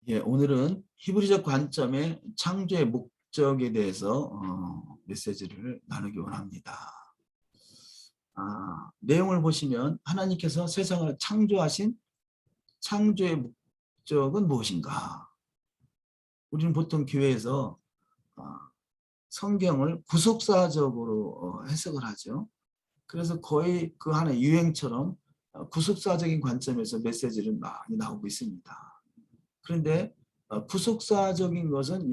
예, 오늘은 히브리적 관점의 창조의 목적에 대해서 메시지를 나누기 원합니다. 내용을 보시면 하나님께서 세상을 창조하신 창조의 목적은 무엇인가? 우리는 보통 교회에서 성경을 구속사적으로 해석을 하죠. 그래서 거의 그 하나의 유행처럼 구속사적인 관점에서 메시지를 많이 나오고 있습니다. 그런데 구속사적인 것은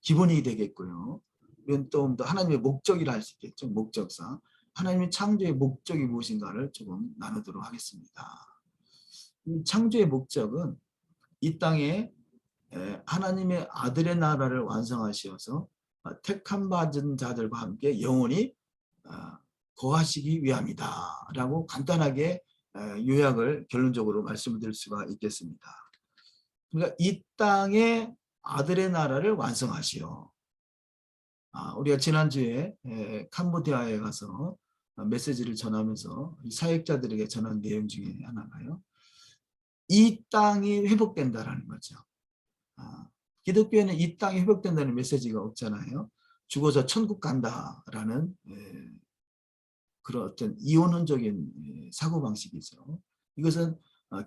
기본이 되겠고요. 이건 또 하나님의 목적이라 할 수 있겠죠. 목적상. 하나님의 창조의 목적이 무엇인가를 조금 나누도록 하겠습니다. 이 창조의 목적은 이 땅에 하나님의 아들의 나라를 완성하시어서 택함 받은 자들과 함께 영원히 거하시기 위함이다 라고 간단하게 요약을 결론적으로 말씀을 드릴 수가 있겠습니다. 그러니까 이 땅에 아들의 나라를 완성하시오. 우리가 지난주에 캄보디아에 가서 메시지를 전하면서 사역자들에게 전한 내용 중에 하나가요. 이 땅이 회복된다라는 거죠. 기독교에는 이 땅이 회복된다는 메시지가 없잖아요. 죽어서 천국 간다라는 그런 어떤 이원론적인 사고방식이죠. 이것은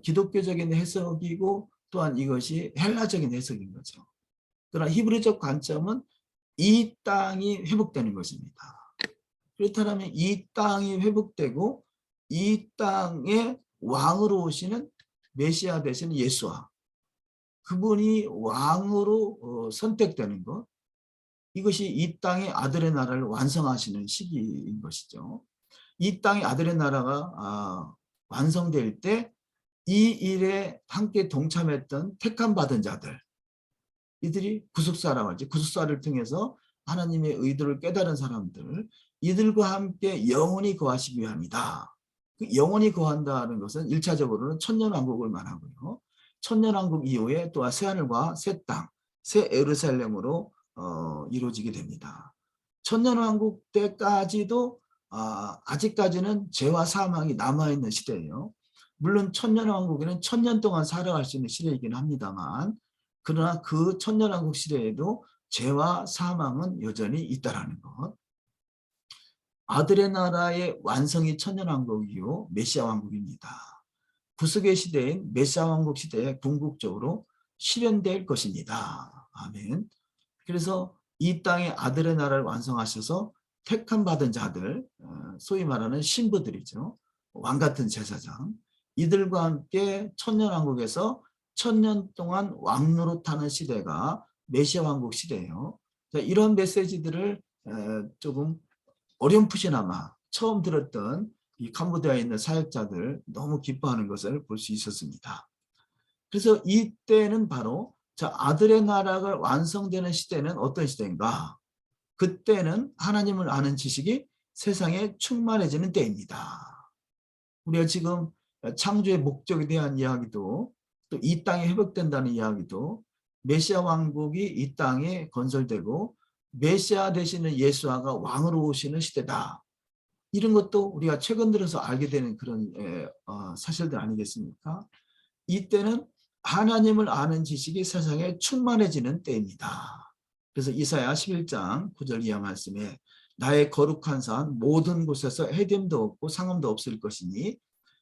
기독교적인 해석이고 또한 이것이 헬라적인 해석인 거죠. 그러나 히브리적 관점은 이 땅이 회복되는 것입니다. 그렇다면 이 땅이 회복되고 이 땅의 왕으로 오시는 메시아 되시는 예수와 그분이 왕으로 선택되는 것, 이것이 이 땅의 아들의 나라를 완성하시는 시기인 것이죠. 이 땅의 아들의 나라가 완성될 때 이 일에 함께 동참했던 택함받은 자들, 이들이 구속사라고 하지. 구속사를 통해서 하나님의 의도를 깨달은 사람들, 이들과 함께 영원히 거하시기 위함이다. 영원히 거한다는 것은 1차적으로는 천년왕국을 말하고요. 천년왕국 이후에 또한 새하늘과 새 땅, 새 예루살렘으로 이루어지게 됩니다. 천년왕국 때까지도 아직까지는 죄와 사망이 남아있는 시대예요. 물론 천년왕국에는 천년 동안 살아갈 수 있는 시대이긴 합니다만, 그러나 그 천년왕국 시대에도 죄와 사망은 여전히 있다라는 것. 아들의 나라의 완성이 천년왕국이요 메시아 왕국입니다. 구속의 시대인 메시아 왕국 시대에 궁극적으로 실현될 것입니다. 아멘. 그래서 이 땅의 아들의 나라를 완성하셔서 택함 받은 자들, 소위 말하는 신부들이죠. 왕같은 제사장, 이들과 함께 천년왕국에서 천년 동안 왕노릇하는 시대가 메시아 왕국 시대예요. 이런 메시지들을 조금 어렴풋이나마 처음 들었던 이 캄보디아에 있는 사역자들 너무 기뻐하는 것을 볼 수 있었습니다. 그래서 이때는 바로 아들의 나라가 완성되는 시대는 어떤 시대인가? 그때는 하나님을 아는 지식이 세상에 충만해지는 때입니다. 우리가 지금 창조의 목적에 대한 이야기도 또 이 땅이 회복된다는 이야기도 메시아 왕국이 이 땅에 건설되고 메시아 되시는 예수아가 왕으로 오시는 시대다. 이런 것도 우리가 최근 들어서 알게 되는 그런 사실들 아니겠습니까? 이때는 하나님을 아는 지식이 세상에 충만해지는 때입니다. 그래서 이사야 11장 9절 이하 말씀에 나의 거룩한 산 모든 곳에서 해됨도 없고 상함도 없을 것이니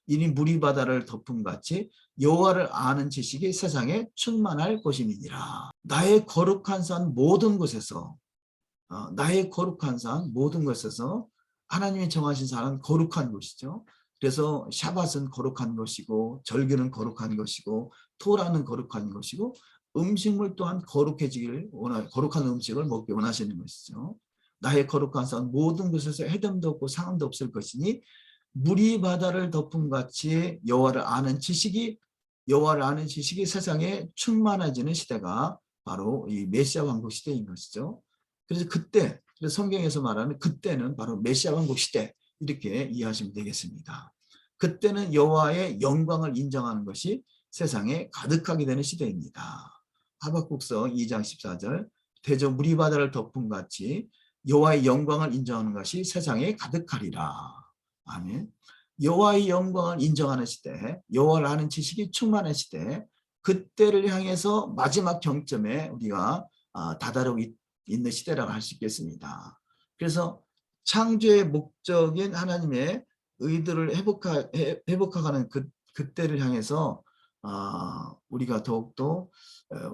이니 물이 바다를 덮음같이 여호와를 아는 지식이 세상에 충만할 것임이니라. 나의 거룩한 산 모든 곳에서 나의 거룩한 산 모든 것에서 하나님이 정하신 산은 거룩한 곳이죠. 그래서 샤밧은 거룩한 것이고 절기는 거룩한 것이고 토라는 거룩한 것이고 음식물 또한 거룩해지기를 거룩한 음식을 먹기 원하시는 것이죠. 나의 거룩한 산 모든 곳에서 해됨도 없고 상함도 없을 것이니 물이 바다를 덮음같이 여호와를 아는 지식이 세상에 충만해지는 시대가 바로 이 메시아 왕국 시대인 것이죠. 그래서 그때 성경에서 말하는 그때는 바로 메시아 왕국 시대 이렇게 이해하시면 되겠습니다. 그때는 여호와의 영광을 인정하는 것이 세상에 가득하게 되는 시대입니다. 하박국서 2장 14절 대저 물이 바다를 덮음같이 여호와의 영광을 인정하는 것이 세상에 가득하리라. 아멘. 여호와의 영광을 인정하는 시대, 여호와를 아는 지식이 충만한 시대, 그때를 향해서 마지막 경점에 우리가 다다르고 있는 시대라고 할 수 있겠습니다. 그래서 창조의 목적인 하나님의 의도를 회복하는 그때를 향해서 우리가 더욱더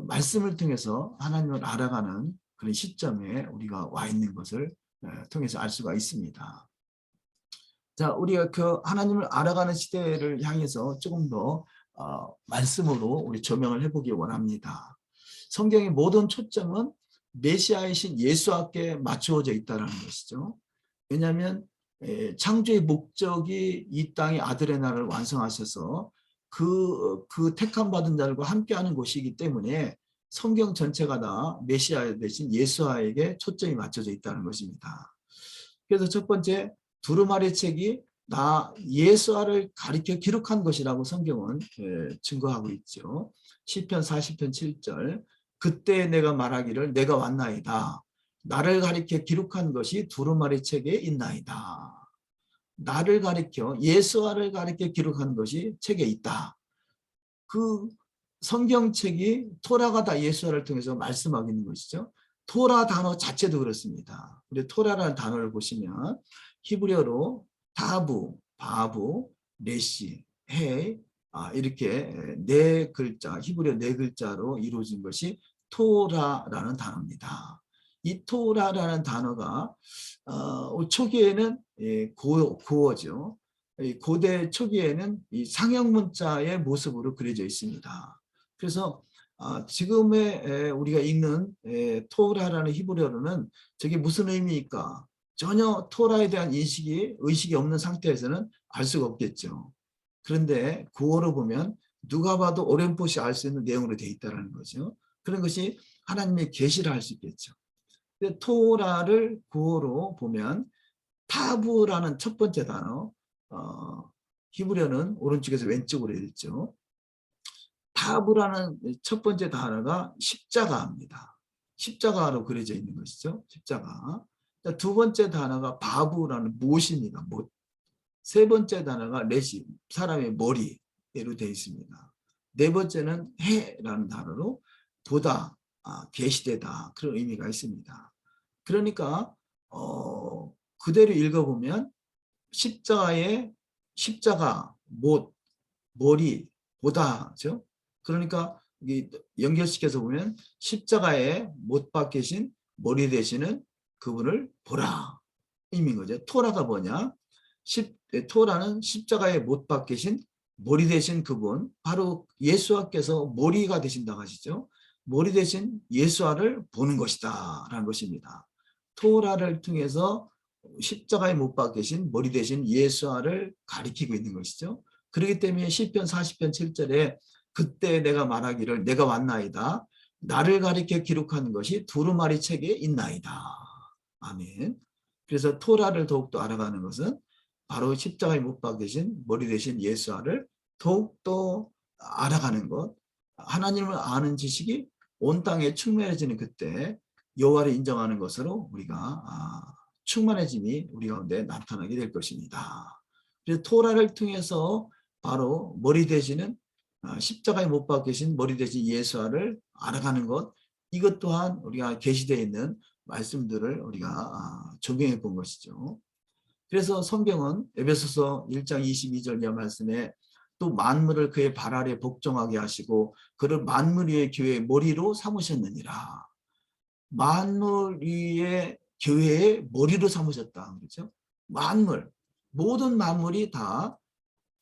말씀을 통해서 하나님을 알아가는 그런 시점에 우리가 와 있는 것을 통해서 알 수가 있습니다. 자, 우리가 그 하나님을 알아가는 시대를 향해서 조금 더 말씀으로 우리 조명을 해보기 원합니다. 성경의 모든 초점은 메시아이신 예수께 맞추어져 있다는 것이죠. 왜냐하면 창조의 목적이 이 땅의 아들의 날을 완성하셔서 그 택함 받은 자들과 함께하는 곳이기 때문에 성경 전체가 다 메시아 대신 예수에게 초점이 맞춰져 있다는 것입니다. 그래서 첫 번째 두루마리 책이 나 예수아를 가리켜 기록한 것이라고 성경은 증거하고 있죠. 시편 40편 7절 그때 내가 말하기를 내가 왔나이다. 나를 가리켜 기록한 것이 두루마리 책에 있나이다. 나를 가리켜 예수아를 가리켜 기록한 것이 책에 있다. 그 성경책이 토라가 다 예수아를 통해서 말씀하고 있는 것이죠. 토라 단어 자체도 그렇습니다. 우리 토라라는 단어를 보시면 히브리어로 다부, 바부, 레시, 해 이렇게 네 글자, 히브리어 네 글자로 이루어진 것이 토라라는 단어입니다. 이 토라라는 단어가 초기에는 고어죠. 고대 초기에는 이 상형 문자의 모습으로 그려져 있습니다. 그래서 지금의 우리가 읽는 토라라는 히브리어로는 저게 무슨 의미일까? 전혀 토라에 대한 의식이 없는 상태에서는 알 수가 없겠죠. 그런데 구어로 보면 누가 봐도 어렴풋이 알 수 있는 내용으로 되어 있다는 거죠. 그런 것이 하나님의 계시를 할 수 있겠죠. 토라를 구어로 보면 타부라는 첫 번째 단어, 히브리어는 오른쪽에서 왼쪽으로 있죠. 타부라는 첫 번째 단어가 십자가입니다. 십자가로 그려져 있는 것이죠. 십자가. 두 번째 단어가 바부라는 못입니다. 못. 세 번째 단어가 레시, 사람의 머리로 되어 있습니다. 네 번째는 해라는 단어로 보다, 계시되다 그런 의미가 있습니다. 그러니까 그대로 읽어보면 십자가, 못, 머리, 보다죠. 그러니까 연결시켜서 보면 십자가에 못 박히신 머리 되시는 그분을 보라 의미인 거죠. 토라가 뭐냐? 토라는 십자가에 못 박히신 머리 되신 그분, 바로 예수와께서 머리가 되신다고 하시죠. 머리 되신 예수와를 보는 것이다 라는 것입니다. 토라를 통해서 십자가에 못 박히신 머리 되신 예수와를 가리키고 있는 것이죠. 그렇기 때문에 시편 40편 7절에 그때 내가 말하기를 내가 왔나이다. 나를 가리켜 기록한 것이 두루마리 책에 있나이다. 아멘. 그래서 토라를 더욱더 알아가는 것은 바로 십자가에 못 박히신 머리 되신 예수와를 더욱더 알아가는 것. 하나님을 아는 지식이 온 땅에 충만해지는 그때 여호와를 인정하는 것으로 우리가 충만해짐이 우리 가운데 나타나게 될 것입니다. 그래서 토라를 통해서 바로 머리 되시는 십자가에 못 박히신 머리 되신 예수와를 알아가는 것, 이것 또한 우리가 계시되어 있는 말씀들을 우리가 적용해 본 것이죠. 그래서 성경은 에베소서 1장 22절 이하 말씀에 또 만물을 그의 발 아래 복종하게 하시고 그를 만물 위의 교회의 머리로 삼으셨느니라. 만물 위의 교회의 머리로 삼으셨다. 그렇죠? 만물, 모든 만물이 다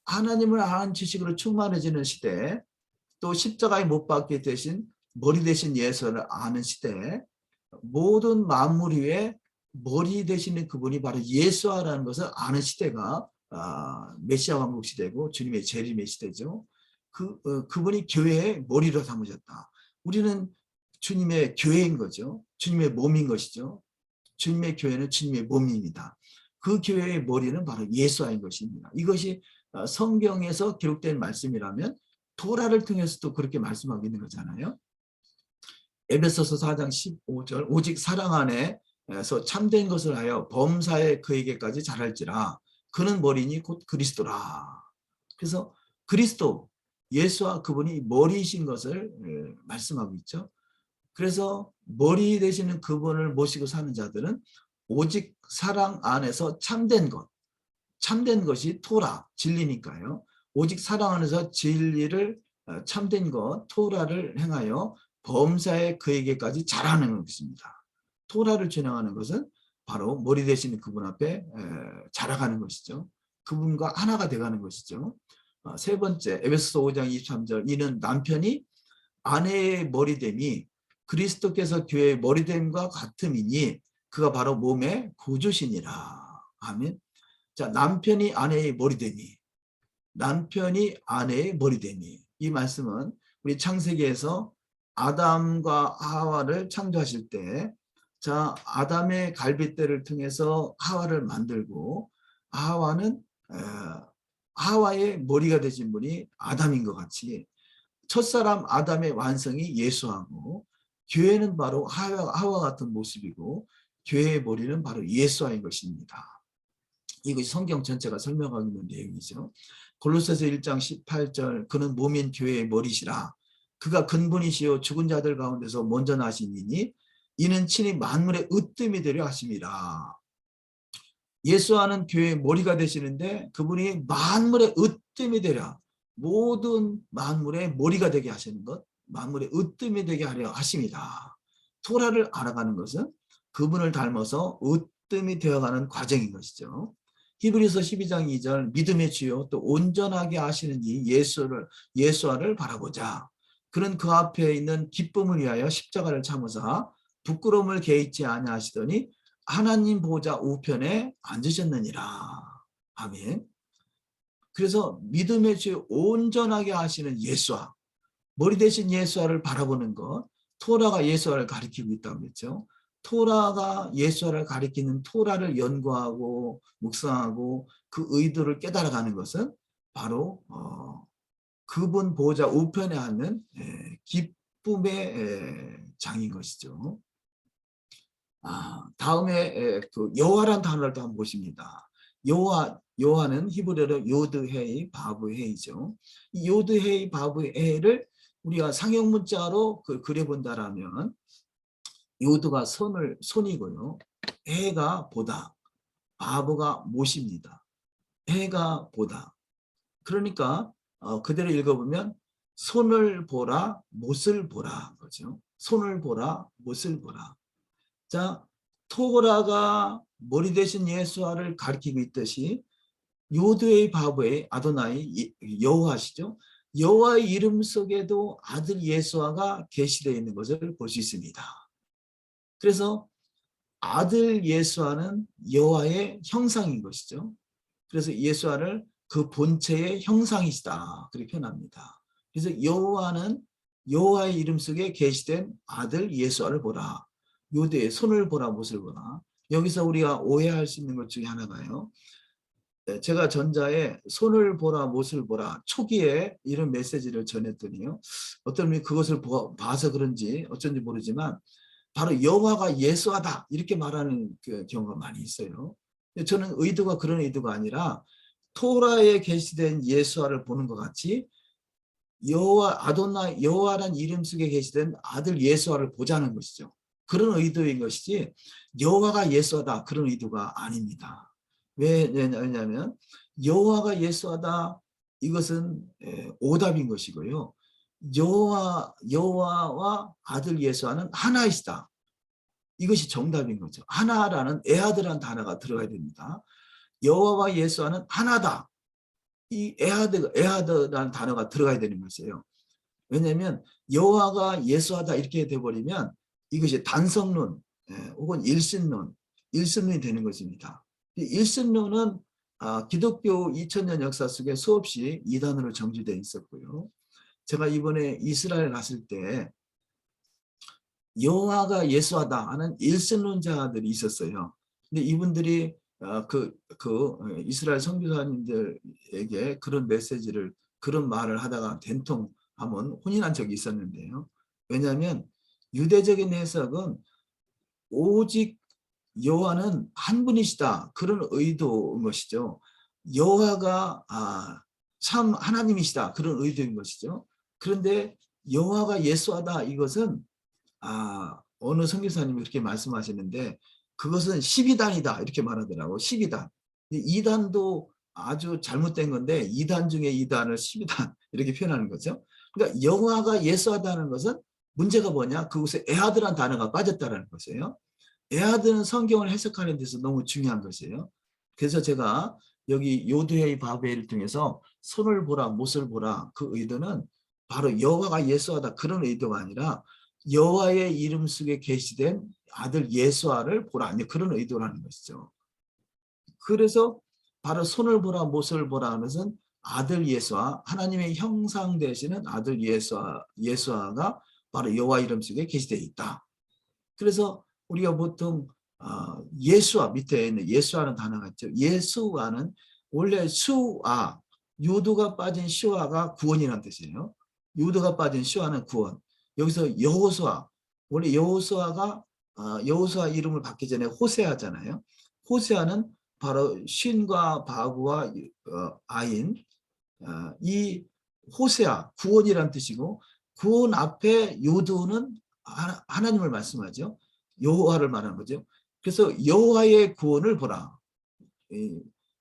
하나님을 아는 지식으로 충만해지는 시대, 또 십자가에 못 박게 되신 머리 되신 예수를 아는 시대, 모든 만물 위에 머리 되시는 그분이 바로 예수라는 것을 아는 시대가 메시아 왕국 시대고 주님의 재림의 시대죠. 그분이 교회의 머리로 삼으셨다. 우리는 주님의 교회인 거죠. 주님의 몸인 것이죠. 주님의 교회는 주님의 몸입니다. 그 교회의 머리는 바로 예수인 것입니다. 이것이 성경에서 기록된 말씀이라면 도라를 통해서도 그렇게 말씀하고 있는 거잖아요. 에베소서 4장 15절 오직 사랑 안에서 참된 것을 하여 범사에 그에게까지 자랄지라 그는 머리니 곧 그리스도라. 그래서 그리스도, 예수와 그분이 머리이신 것을 말씀하고 있죠. 그래서 머리 되시는 그분을 모시고 사는 자들은 오직 사랑 안에서 참된 것이 토라, 진리니까요. 오직 사랑 안에서 진리를 참된 것, 토라를 행하여 범사에 그에게까지 잘하는 것입니다. 토라를 준행하는 것은 바로 머리 되시는 그분 앞에 자라가는 것이죠. 그분과 하나가 돼가는 것이죠. 세 번째, 에베소서 5장 23절, 이는 남편이 아내의 머리됨이 그리스도께서 교회의 머리됨과 같음이니 그가 바로 몸의 구주시니라. 아멘. 자, 남편이 아내의 머리됨이, 이 말씀은 우리 창세기에서 아담과 하와를 창조하실 때, 자, 아담의 갈빗대를 통해서 하와를 만들고 하와는 하와의 머리가 되신 분이 아담인 것 같이 첫사람 아담의 완성이 예수하고 교회는 바로 하와 같은 모습이고 교회의 머리는 바로 예수와인 것입니다. 이것이 성경 전체가 설명하고 있는 내용이죠. 골로새서 1장 18절, 그는 몸인 교회의 머리시라. 그가 근본이시요 죽은 자들 가운데서 먼저 나시니니 이는 친히 만물의 으뜸이 되려 하심이라. 예수와는 교회의 머리가 되시는데 그분이 만물의 으뜸이 되려, 모든 만물의 머리가 되게 하시는 것, 만물의 으뜸이 되게 하려 하십니다. 토라를 알아가는 것은 그분을 닮아서 으뜸이 되어가는 과정인 것이죠. 히브리서 12장 2절, 믿음의 주요 또 온전하게 하시는 이 예수와를 바라보자. 그는 그 앞에 있는 기쁨을 위하여 십자가를 참으사 부끄러움을 개의치 아니하시더니 하나님 보좌 우편에 앉으셨느니라. 아멘. 그래서 믿음의 주 온전하게 하시는 예수와, 머리 대신 예수와를 바라보는 것, 토라가 예수와를 가리키고 있다고 했죠. 토라가 예수와를 가리키는 토라를 연구하고 묵상하고 그 의도를 깨달아가는 것은 바로 그분 보좌 우편에 앉는 기쁨의 장인 것이죠. 다음에 그 여호와란 단어를 또 한번 보십니다. 여호와는 히브리어로 요드헤이 바브헤이죠. 이 요드헤이 바브헤이를 우리가 상형 문자로 그려본다라면 요드가 손이고요. 헤가 보다, 바브가 못입니다. 헤가 보다. 그러니까 그대로 읽어보면 손을 보라, 못을 보라 거죠. 손을 보라, 못을 보라. 자, 토라가 머리 대신 예수와를 가리키고 있듯이 요드의 바브의 아도나이 여호와시죠. 여호와의 이름 속에도 아들 예수와가 계시되어 있는 것을 볼 수 있습니다. 그래서 아들 예수와는 여호와의 형상인 것이죠. 그래서 예수와를 그 본체의 형상이시다 그렇게 표현합니다. 그래서 여호와는 여호와의 이름 속에 계시된 아들 예수와를 보라. 요대의 손을 보라, 못을 보라. 여기서 우리가 오해할 수 있는 것 중에 하나가요. 제가 전자에 손을 보라, 못을 보라 초기에 이런 메시지를 전했더니요. 어떤 분이 그것을 봐서 그런지 어쩐지 모르지만 바로 여호와가 예수하다 이렇게 말하는 그 경우가 많이 있어요. 저는 의도가 그런 의도가 아니라 토라에 계시된 예수와를 보는 것 같이 여호와란 이름 속에 계시된 아들 예수와를 보자는 것이죠. 그런 의도인 것이지 여호와가 예수하다 그런 의도가 아닙니다. 왜냐하면 여호와가 예수하다 이것은 오답인 것이고요. 여호와와 아들 예수와는 하나이시다. 이것이 정답인 거죠. 하나라는 에하드라는 단어가 들어가야 됩니다. 여호와와 예수와는 하나다. 이 에하드라는 단어가 들어가야 되는 것이에요. 왜냐하면 여호와가 예수하다 이렇게 돼버리면 이것이 단성론 혹은 일신론이 되는 것입니다. 일신론은 기독교 2000년 역사 속에 수없이 이단으로 정지되어 있었고요. 제가 이번에 이스라엘 갔을 때 여호와가 예수하다 하는 일신론자들이 있었어요. 근데 이분들이 이스라엘 선교사님들에게 그런 메시지를, 그런 말을 하다가 된통 한번 혼인한 적이 있었는데요. 왜냐하면 유대적인 해석은 오직 여호와는 한 분이시다 그런 의도인 것이죠. 여호와가 참 하나님이시다 그런 의도인 것이죠. 그런데 여호와가 예수하다 이것은 어느 선교사님이 그렇게 말씀하시는데 그것은 12단이다 이렇게 말하더라고. 12단. 2단도 아주 잘못된 건데 2단 중에 2단을 12단 이렇게 표현하는 거죠. 그러니까 여호와가 예수하다는 것은 문제가 뭐냐? 그곳에 에하드란 단어가 빠졌다는 것이에요. 에하드는 성경을 해석하는 데서 너무 중요한 것이에요. 그래서 제가 여기 요드헤이 바벨을 통해서 손을 보라 못을 보라 그 의도는 바로 여호와가 예수하다 그런 의도가 아니라 여호와의 이름 속에 계시된 아들 예수아를 보라 그런 의도라는 것이죠. 그래서 바로 손을 보라 못을 보라 하는 것은 아들 예수아 하나님의 형상 되시는 아들 예수아가 바로 여호와 이름 속에 계시되어 있다. 그래서 우리가 보통 예수아 밑에 있는 예수아는 단어가 있죠. 예수아는 원래 수아 유도가 빠진 슈아가 구원이라는 뜻이에요. 유도가 빠진 슈아는 구원. 여기서 여호수아 원래 여호수아가 여호수아 이름을 받기 전에 호세아잖아요. 호세아는 바로 쉰과 바구와 아인 이 호세아 구원이란 뜻이고 구원 앞에 요도는 하나님을 말씀하죠. 여호와를 말하는 거죠. 그래서 여호와의 구원을 보라.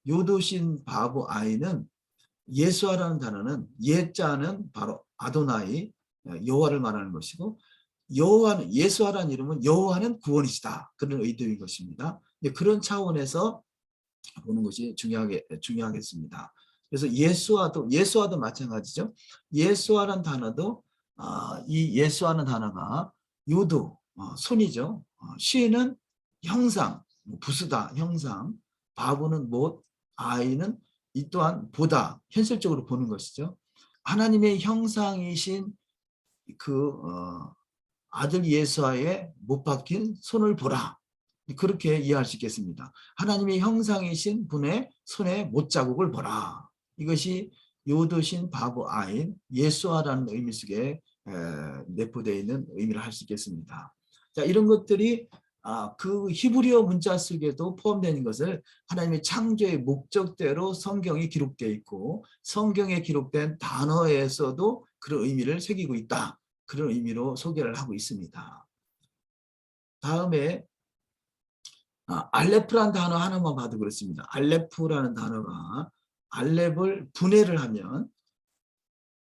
요도신 바보 아이는 예수아라는 단어는 예자는 바로 아도나이 여호와를 말하는 것이고 여호와는 예수아라는 이름은 여호와는 구원이시다 그런 의도인 것입니다. 그런 차원에서 보는 것이 중요하겠습니다. 그래서 예수와도 마찬가지죠. 예수와라는 단어도 이 예수와는 단어가 요도 손이죠. 시는 형상 부수다 형상 바보는 못 아이는 이 또한 보다 현실적으로 보는 것이죠. 하나님의 형상이신 그 아들 예수와의 못 박힌 손을 보라. 그렇게 이해할 수 있겠습니다. 하나님의 형상이신 분의 손에 못자국을 보라. 이것이 요도신 바보 아인 예수아라는 의미 속에 내포되어 있는 의미를 할 수 있겠습니다. 자, 이런 것들이 그 히브리어 문자 속에도 포함되는 것을 하나님의 창조의 목적대로 성경이 기록되어 있고 성경에 기록된 단어에서도 그런 의미를 새기고 있다. 그런 의미로 소개를 하고 있습니다. 다음에 알레프라는 단어 하나만 봐도 그렇습니다. 알레프라는 단어가 알렙을 분해를 하면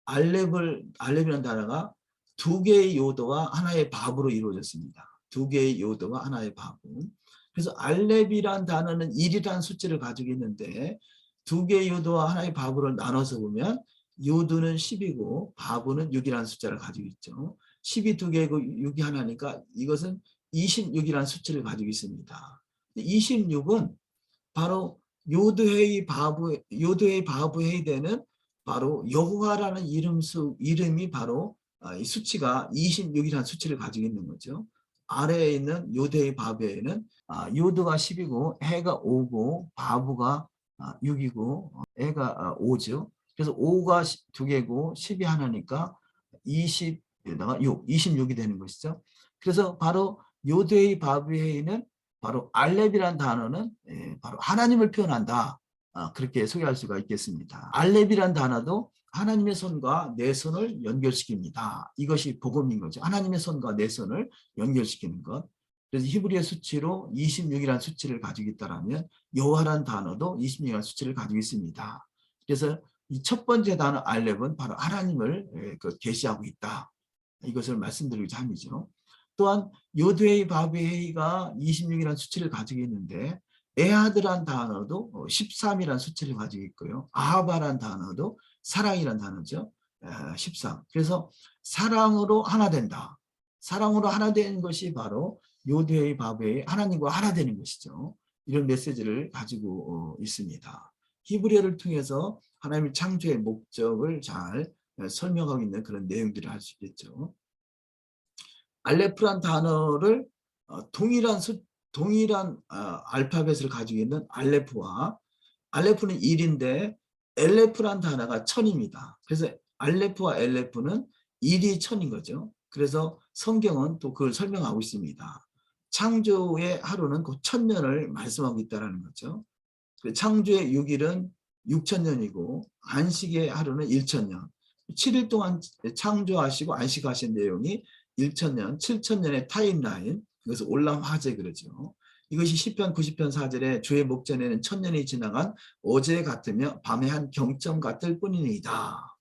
알렙이라는 단어가 두 개의 요도와 하나의 밥으로 이루어졌습니다. 두 개의 요도와 하나의 밥은. 그래서 알렙이란 단어는 1이라는 숫자를 가지고 있는데 두 개의 요도와 하나의 밥으로 나눠서 보면 요도는 10이고 바브는 6이라는 숫자를 가지고 있죠. 10이 두 개고 6이 하나니까 이것은 26이라는 숫자를 가지고 있습니다. 26은 바로 요드헤이 바브헤이 되는 바로 여호와라는 이름이 바로 이 수치가 26이라는 수치를 가지고 있는 거죠. 아래에 있는 요드헤이 바브에는 요드가 10이고 해가 5고 바브가 6이고 해가 5죠. 그래서 5가 두 개고 10이 하나니까 20에다가 6, 26이 되는 것이죠. 그래서 바로 요드헤이 바브헤이는 바로 알렙이라는 단어는 바로 하나님을 표현한다. 그렇게 소개할 수가 있겠습니다. 알렙이라는 단어도 하나님의 손과 내 손을 연결시킵니다. 이것이 복음인 거죠. 하나님의 손과 내 손을 연결시키는 것. 그래서 히브리어 수치로 26이라는 수치를 가지고 있다면 여호와라는 단어도 26이라는 수치를 가지고 있습니다. 그래서 이 첫 번째 단어 알렙은 바로 하나님을 계시하고 있다. 이것을 말씀드리고자 함이죠. 또한 요드헤이 바브헤이가 26이라는 수치를 가지고 있는데 에하드란 단어도 13이라는 수치를 가지고 있고요. 아하바란 단어도 사랑이란 단어죠. 13. 그래서 사랑으로 하나 된다. 사랑으로 하나 되는 것이 바로 요드헤이 바브헤이 하나님과 하나 되는 것이죠. 이런 메시지를 가지고 있습니다. 히브리어를 통해서 하나님의 창조의 목적을 잘 설명하고 있는 그런 내용들을 할 수 있겠죠. 알레프란 단어를 동일한 알파벳을 가지고 있는 알레프와 알레프는 1인데 엘레프란 단어가 1000입니다. 그래서 알레프와 엘레프는 1이 1000인 거죠. 그래서 성경은 또 그걸 설명하고 있습니다. 창조의 하루는 그 1000년을 말씀하고 있다는 거죠. 창조의 6일은 6,000년이고 안식의 하루는 1,000년. 7일 동안 창조하시고 안식하신 내용이 1,000년, 7,000년의 타임라인, 그것을 올람 화제 그러죠. 이것이 시편 90편 4절에 주의 목전에는 1,000년이 지나간 어제 같으며 밤의 한 경점 같을 뿐이니이다.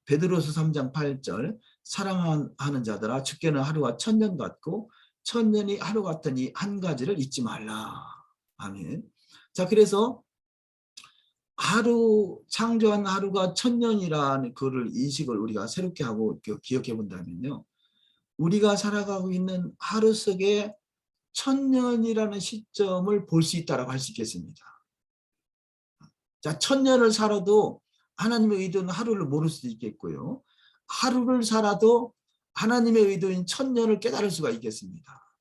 베드로서 3장 8절 사랑하는 자들아 주께는 하루가 1,000년 같고 1,000년이 하루 같으니 한 가지를 잊지 말라. 아멘. 자, 그래서 하루 창조한 하루가 1,000년이라는 그를 인식을 우리가 새롭게 하고 기억해 본다면요. 우리가 살아가고 있는 하루 속에 1,000년이라는 시점을 볼 수 있다라고 할 수 있겠습니다. 자, 1,000년을 살아도 하나님의 의도는 하루를 모를 수도 있겠고요. 하루를 살아도 하나님의 의도인 1,000년을 깨달을 수가 있겠습니다.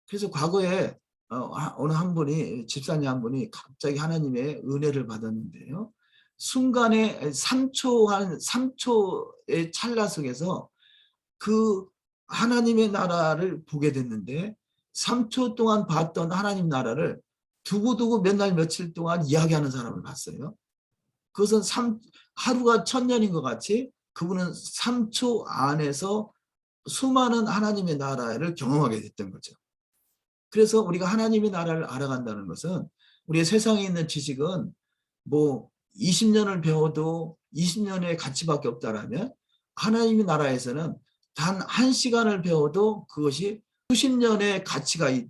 그래서 과거에 어느 한 분이 집사님 한 분이 갑자기 하나님의 은혜를 받았는데요. 순간에 3초의 찰나 속에서 그 하나님의 나라를 보게 됐는데 3초 동안 봤던 하나님 나라를 두고두고 몇 날 며칠 동안 이야기하는 사람을 봤어요. 그것은 하루가 1,000년인 것 같이 그분은 3초 안에서 수많은 하나님의 나라를 경험하게 됐던 거죠. 그래서 우리가 하나님의 나라를 알아간다는 것은 우리의 세상에 있는 지식은 뭐 20년을 배워도 20년의 가치밖에 없다라면 하나님의 나라에서는 단 1시간을 배워도 그것이 수십 년의 가치가 있을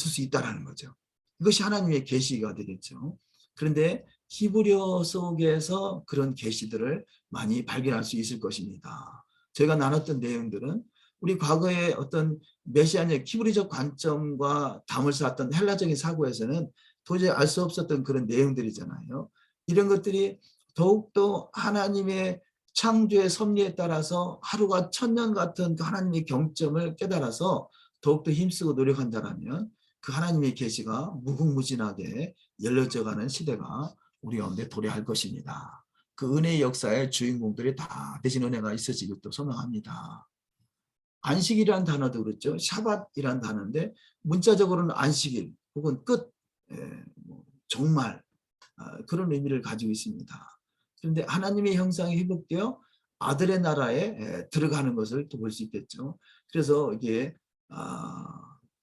수 있다는 거죠. 이것이 하나님의 계시가 되겠죠. 그런데 히브리어 속에서 그런 계시들을 많이 발견할 수 있을 것입니다. 제가 나눴던 내용들은 우리 과거의 어떤 메시아적 히브리적 관점과 담을 쌓았던 헬라적인 사고에서는 도저히 알 수 없었던 그런 내용들이잖아요. 이런 것들이 더욱더 하나님의 창조의 섭리에 따라서 하루가 1,000년 같은 그 하나님의 경점을 깨달아서 더욱더 힘쓰고 노력한다면 그 하나님의 계시가 무궁무진하게 열려져가는 시대가 우리 가운데 도래할 것입니다. 그 은혜의 역사의 주인공들이 다 대신 은혜가 있어지길 또 소망합니다. 안식이라는 단어도 그렇죠. 샤밧이라는 단어인데 문자적으로는 안식일 혹은 끝, 정말 그런 의미를 가지고 있습니다. 그런데 하나님의 형상이 회복되어 아들의 나라에 들어가는 것을 또 볼 수 있겠죠. 그래서 이게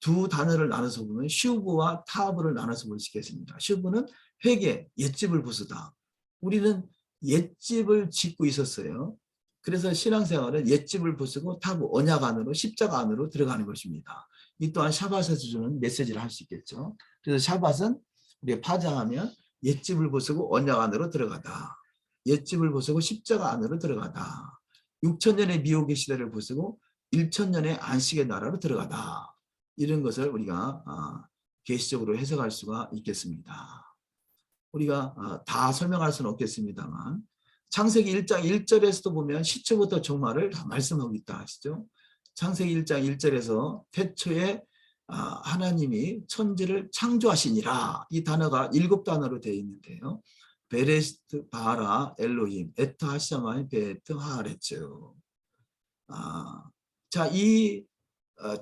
두 단어를 나눠서 보면 슈브와 타브를 나눠서 볼 수 있겠습니다. 슈브는 회개, 옛집을 부수다. 우리는 옛집을 짓고 있었어요. 그래서 신앙생활은 옛집을 부수고 타브, 언약 안으로, 십자가 안으로 들어가는 것입니다. 이 또한 샤밧에서 주는 메시지를 할 수 있겠죠. 그래서 샤밧은 우리가 파장하면 옛집을 부수고 언약 안으로 들어가다. 옛집을 부수고 십자가 안으로 들어가다. 6,000년의 미혹의 시대를 부수고 1,000년의 안식의 나라로 들어가다. 이런 것을 우리가 계시적으로 해석할 수가 있겠습니다. 우리가 다 설명할 수는 없겠습니다만 창세기 1장 1절에서도 보면 시초부터 종말을 다 말씀하고 있다 하시죠. 창세기 1장 1절에서 태초에 하나님이 천지를 창조하시니라. 이 단어가 7단어로 되어 있는데요. 베레시트 바라 엘로힘 에트 하샤마이 베트 하레츠. 자, 이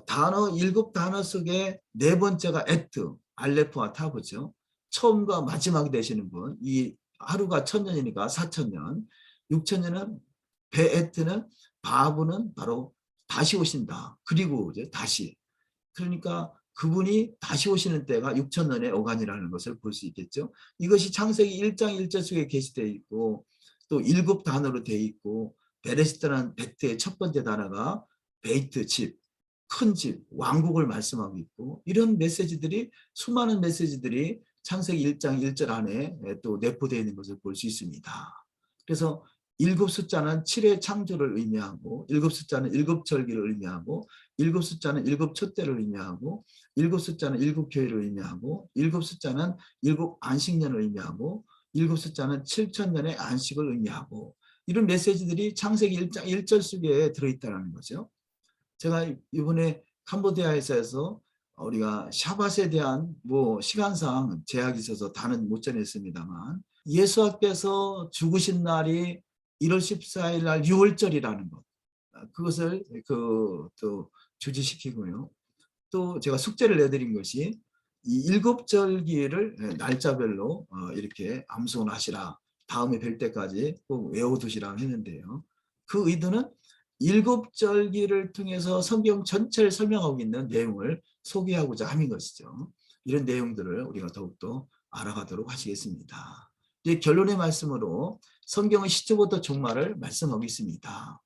단어 7단어 속에 네 번째가 에트, 알레프와 타브죠. 처음과 마지막이 되시는 분. 이 하루가 1,000년이니까 4,000년. 6,000년은 베에트는 바브는 바로 다시 오신다. 그리고 이제 다시. 그러니까 그분이 다시 오시는 때가 6,000년의 어간이라는 것을 볼 수 있겠죠. 이것이 창세기 1장 1절 속에 게시되어 있고 또 7단어로 되어 있고 베레시트라는 베트의 첫 번째 단어가 베이트 집, 큰 집, 왕국을 말씀하고 있고 이런 메시지들이 수많은 메시지들이 창세기 1장 1절 안에 또 내포되어 있는 것을 볼 수 있습니다. 그래서 7 숫자는 7의 창조를 의미하고 7 숫자는 7절기를 의미하고 7 숫자는 7 촛대를 의미하고 7 숫자는 7 교회를 의미하고 7 숫자는 7 안식년을 의미하고 7 숫자는 7,000년의 안식을 의미하고 이런 메시지들이 창세기 1장 1절 속에 들어있다는 거죠. 제가 이번에 캄보디아에서 우리가 샤밧에 대한 시간상 제약이 있어서 다는 못 전했습니다만 예수께서 죽으신 날이 1월 14일 날 6월절이라는 것 그것을 또 주지시키고요. 또 제가 숙제를 내드린 것이 이 7절기를 날짜별로 이렇게 암송을 하시라. 다음에 뵐 때까지 꼭 외워두시라고 했는데요. 그 의도는 7절기를 통해서 성경 전체를 설명하고 있는 내용을 소개하고자 하는 것이죠. 이런 내용들을 우리가 더욱더 알아가도록 하시겠습니다. 이제 결론의 말씀으로 성경은 시초부터 종말을 말씀하고 있습니다.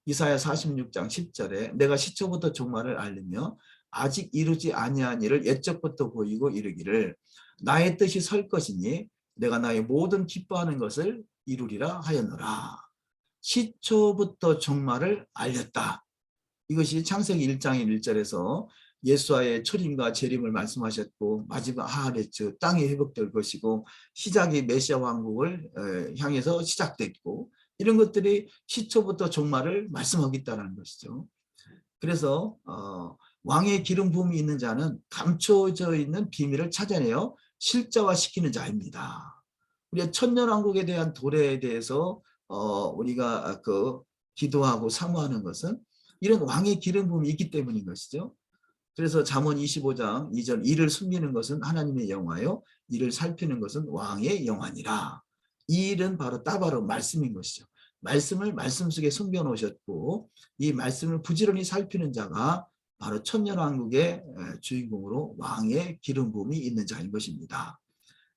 이사야 46장 10절에 내가 시초부터 종말을 알리며 아직 이루지 아니한 일을 옛적부터 보이고 이르기를 나의 뜻이 설 것이니 내가 나의 모든 기뻐하는 것을 이루리라 하였노라. 시초부터 종말을 알렸다. 이것이 창세기 1장 1절에서 예수와의 초림과 재림을 말씀하셨고 마지막 하하레츠 땅이 회복될 것이고 시작이 메시아 왕국을 향해서 시작됐고 이런 것들이 시초부터 종말을 말씀하고 있다는 것이죠. 그래서 왕의 기름 부음이 있는 자는 감춰져 있는 비밀을 찾아내어 실제화시키는 자입니다. 우리가 천년왕국에 대한 도래에 대해서 우리가 기도하고 사모하는 것은 이런 왕의 기름 부음이 있기 때문인 것이죠. 그래서 잠언 25장 2절 이를 숨기는 것은 하나님의 영화요 이를 살피는 것은 왕의 영화니라. 이 일은 바로 말씀인 것이죠. 말씀을 말씀 속에 숨겨 놓으셨고 이 말씀을 부지런히 살피는 자가 바로 천년왕국의 주인공으로 왕의 기름 부음이 있는 자인 것입니다.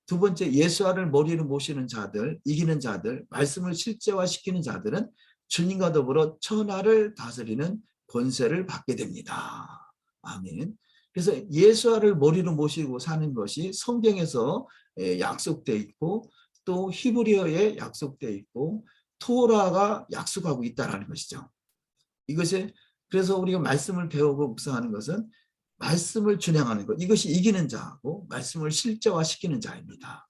두 번째, 예수와를 머리로 모시는 자들, 이기는 자들, 말씀을 실제화시키는 자들은 주님과 더불어 천하를 다스리는 권세를 받게 됩니다. 아멘. 그래서 예수와를 머리로 모시고 사는 것이 성경에서 약속되어 있고 또 히브리어에 약속되어 있고 토라가 약속하고 있다는 것이죠. 이것이 그래서 우리가 말씀을 배우고 묵상하는 것은 말씀을 준행하는 것. 이것이 이기는 자하고 말씀을 실제화시키는 자입니다.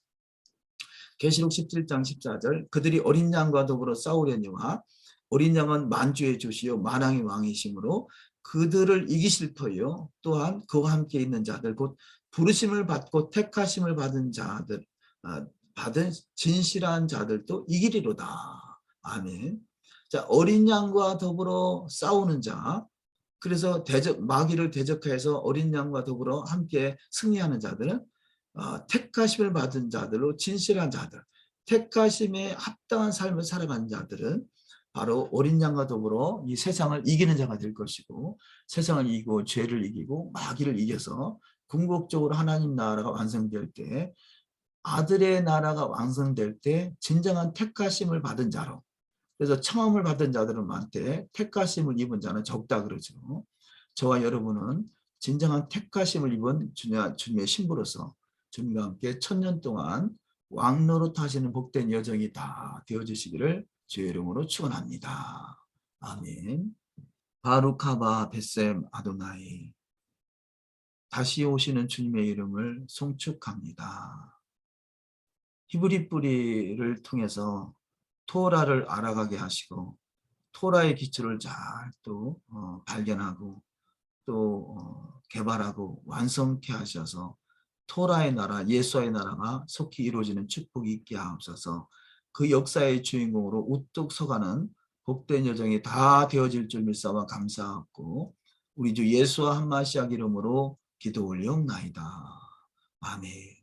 계시록 17장 14절 그들이 어린 양과 더불어 싸우려니와 어린 양은 만주의 주시요 만왕의 왕이시므로 그들을 이기실 터이요 또한 그와 함께 있는 자들 곧 부르심을 받고 택하심을 받은 자들 받은 진실한 자들도 이기리로다. 아멘. 자, 어린 양과 더불어 싸우는 자 그래서 마귀를 대적해서 어린 양과 더불어 함께 승리하는 자들은 택하심을 받은 자들로 진실한 자들, 택하심에 합당한 삶을 살아가는 자들은 바로 어린 양과 더불어 이 세상을 이기는 자가 될 것이고 세상을 이기고 죄를 이기고 마귀를 이겨서 궁극적으로 하나님 나라가 완성될 때 아들의 나라가 완성될 때 진정한 택하심을 받은 자로 그래서 청함을 받은 자들은 많대 택하심을 입은 자는 적다 그러죠. 저와 여러분은 진정한 택하심을 입은 주님의 신부로서 주님과 함께 천년 동안 왕노릇 하시는 복된 여정이 다 되어주시기를 주의 이름으로 축원합니다. 아멘. 바루카바 벳셈 아도나이 다시 오시는 주님의 이름을 송축합니다. 히브리 뿌리를 통해서 토라를 알아가게 하시고 토라의 기초를 잘 또 발견하고 또 개발하고 완성케 하셔서 토라의 나라 예수의 나라가 속히 이루어지는 축복이 있게 하옵소서. 그 역사의 주인공으로 우뚝 서가는 복된 여정이 다 되어질 줄 믿사와 감사하고 우리 주 예수와 한마시아 이름으로 기도 올리옵나이다. 아멘.